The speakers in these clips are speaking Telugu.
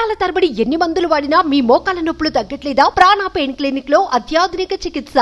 సంవత్సరాల తరబడి ఎన్ని మందులు వాడినా మీ మోకాల నొప్పులు తగ్గట్లేదా? ప్రాణ పెయిన్ క్లినిక్ లో అత్యాధునిక చికిత్స.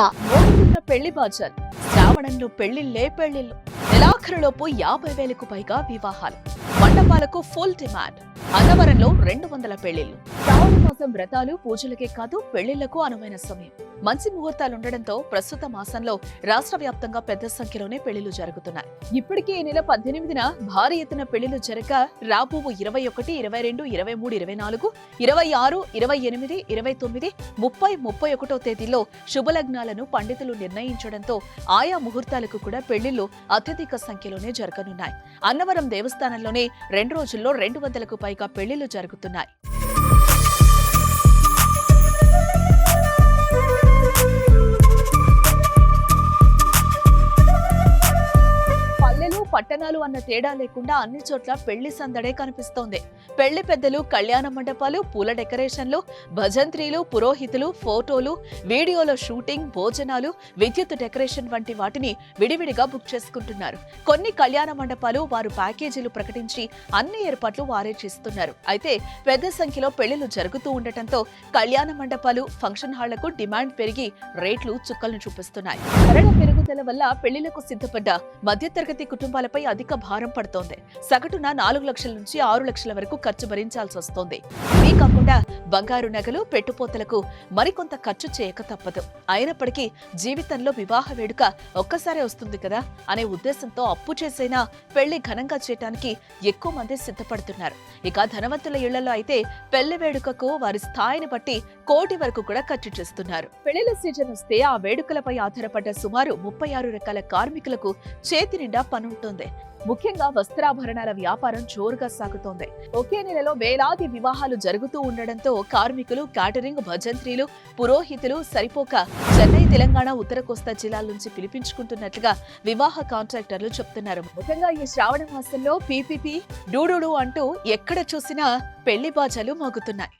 పెళ్లి బాజాలు, శ్రావణంలో పెళ్లిళ్లే పెళ్లిళ్లు. నెలాఖరులోపు 50,000కు పైగా వివాహాలు. మండపాలకు ఫుల్ డిమాండ్. అన్నవరంలో 200 పెళ్లిళ్లు. శ్రావణ మాసం వ్రతాలు, పూజలకే కాదు పెళ్లిళ్లకు అనువైన సమయం. మంచి ముహూర్తాలుండడంతో ప్రస్తుత మాసంలో రాష్ట్ర వ్యాప్తంగా పెద్ద సంఖ్యలోనే పెళ్లిళ్లు జరుగుతున్నాయి. ఇప్పటికే ఈ నెల 18న భారీ ఎత్తున పెళ్లిళ్లు జరగ రాబోవు 21, 22, 23, 24, 26, 28, 29, 30, 31వ తేదీల్లో శుభలగ్నాలను పండితులు నిర్ణయించడంతో ఆయా ముహూర్తాలకు కూడా పెళ్లిళ్లు అత్యధిక సంఖ్యలోనే జరగనున్నాయి. అన్నవరం దేవస్థానంలోనే 2 రోజుల్లో 200కు పైగా పెళ్లిళ్లు జరుగుతున్నాయి. పట్టణాలు అన్న తేడా లేకుండా అన్ని చోట్ల పెళ్లి సందడే కనిపిస్తోంది. పెళ్లి పెద్దలు, కళ్యాణ మండపాలు, పూల డెకరేషన్లు, భజంత్రీలు, పురోహితులు, ఫోటోలు, వీడియోల షూటింగ్, భోజనాలు, విద్యుత్ డెకరేషన్ వంటి వాటిని విడివిడిగా బుక్ చేసుకుంటున్నారు. కొన్ని కళ్యాణ మండపాలు వారు ప్యాకేజీలు ప్రకటించి అన్ని ఏర్పాట్లు వారే చేస్తున్నారు. అయితే పెద్ద సంఖ్యలో పెళ్లిళ్లు జరుగుతూ ఉండటంతో కళ్యాణ మండపాలు, ఫంక్షన్ హాళ్లకు డిమాండ్ పెరిగి రేట్లు చుక్కలను చూపిస్తున్నాయి. ధరల పెరుగుదల వల్ల పెళ్లిళ్లకు సిద్ధపడ్డ మధ్యతరగతి కుటుంబాలపై అధిక భారం పడుతోంది. సగటున 4 లక్షల నుంచి 6 లక్షల వరకు ఖర్చు భరించాల్సి వస్తోంది. ఇవే కాకుండా బంగారు నగలు, పెట్టుపోతలకు మరికొంత ఖర్చు చేయక తప్పదు. అయినప్పటికీ జీవితంలో వివాహ వేడుక ఒక్కసారే వస్తుంది కదా అనే ఉద్దేశంతో అప్పు చేసైనా పెళ్లి ఘనంగా చేయడానికి ఎక్కువ మంది సిద్ధపడుతున్నారు. ఇక ధనవంతుల ఇళ్లలో అయితే పెళ్లి వేడుకకు వారి స్థాయిని బట్టి కోటి వరకు కూడా ఖర్చు చేస్తున్నారు. పెళ్లిళ్ల సీజన్ వస్తే ఆ వేడుకలపై ఆధారపడ్డ సుమారు 36 రకాల కార్మికులకు చేతి నిండా పనుంటుంది. ముఖ్యంగా వస్త్రాభరణాల వ్యాపారం జోరుగా సాగుతోంది. ఒకే నెలలో వేలాది వివాహాలు జరుగుతూ ఉండడంతో కార్మికులు, క్యాటరింగ్, భజంత్రీలు, పురోహితులు సరిపోక చెన్నై, తెలంగాణ, ఉత్తర కోస్తా జిల్లాల నుంచి పిలిపించుకుంటున్నట్లుగా వివాహ కాంట్రాక్టర్లు చెప్తున్నారు. ముఖ్యంగా ఈ శ్రావణ మాసంలో పీపీపీ, డూడూడు అంటూ ఎక్కడ చూసినా పెళ్లి బాజాలు మోగుతున్నాయి.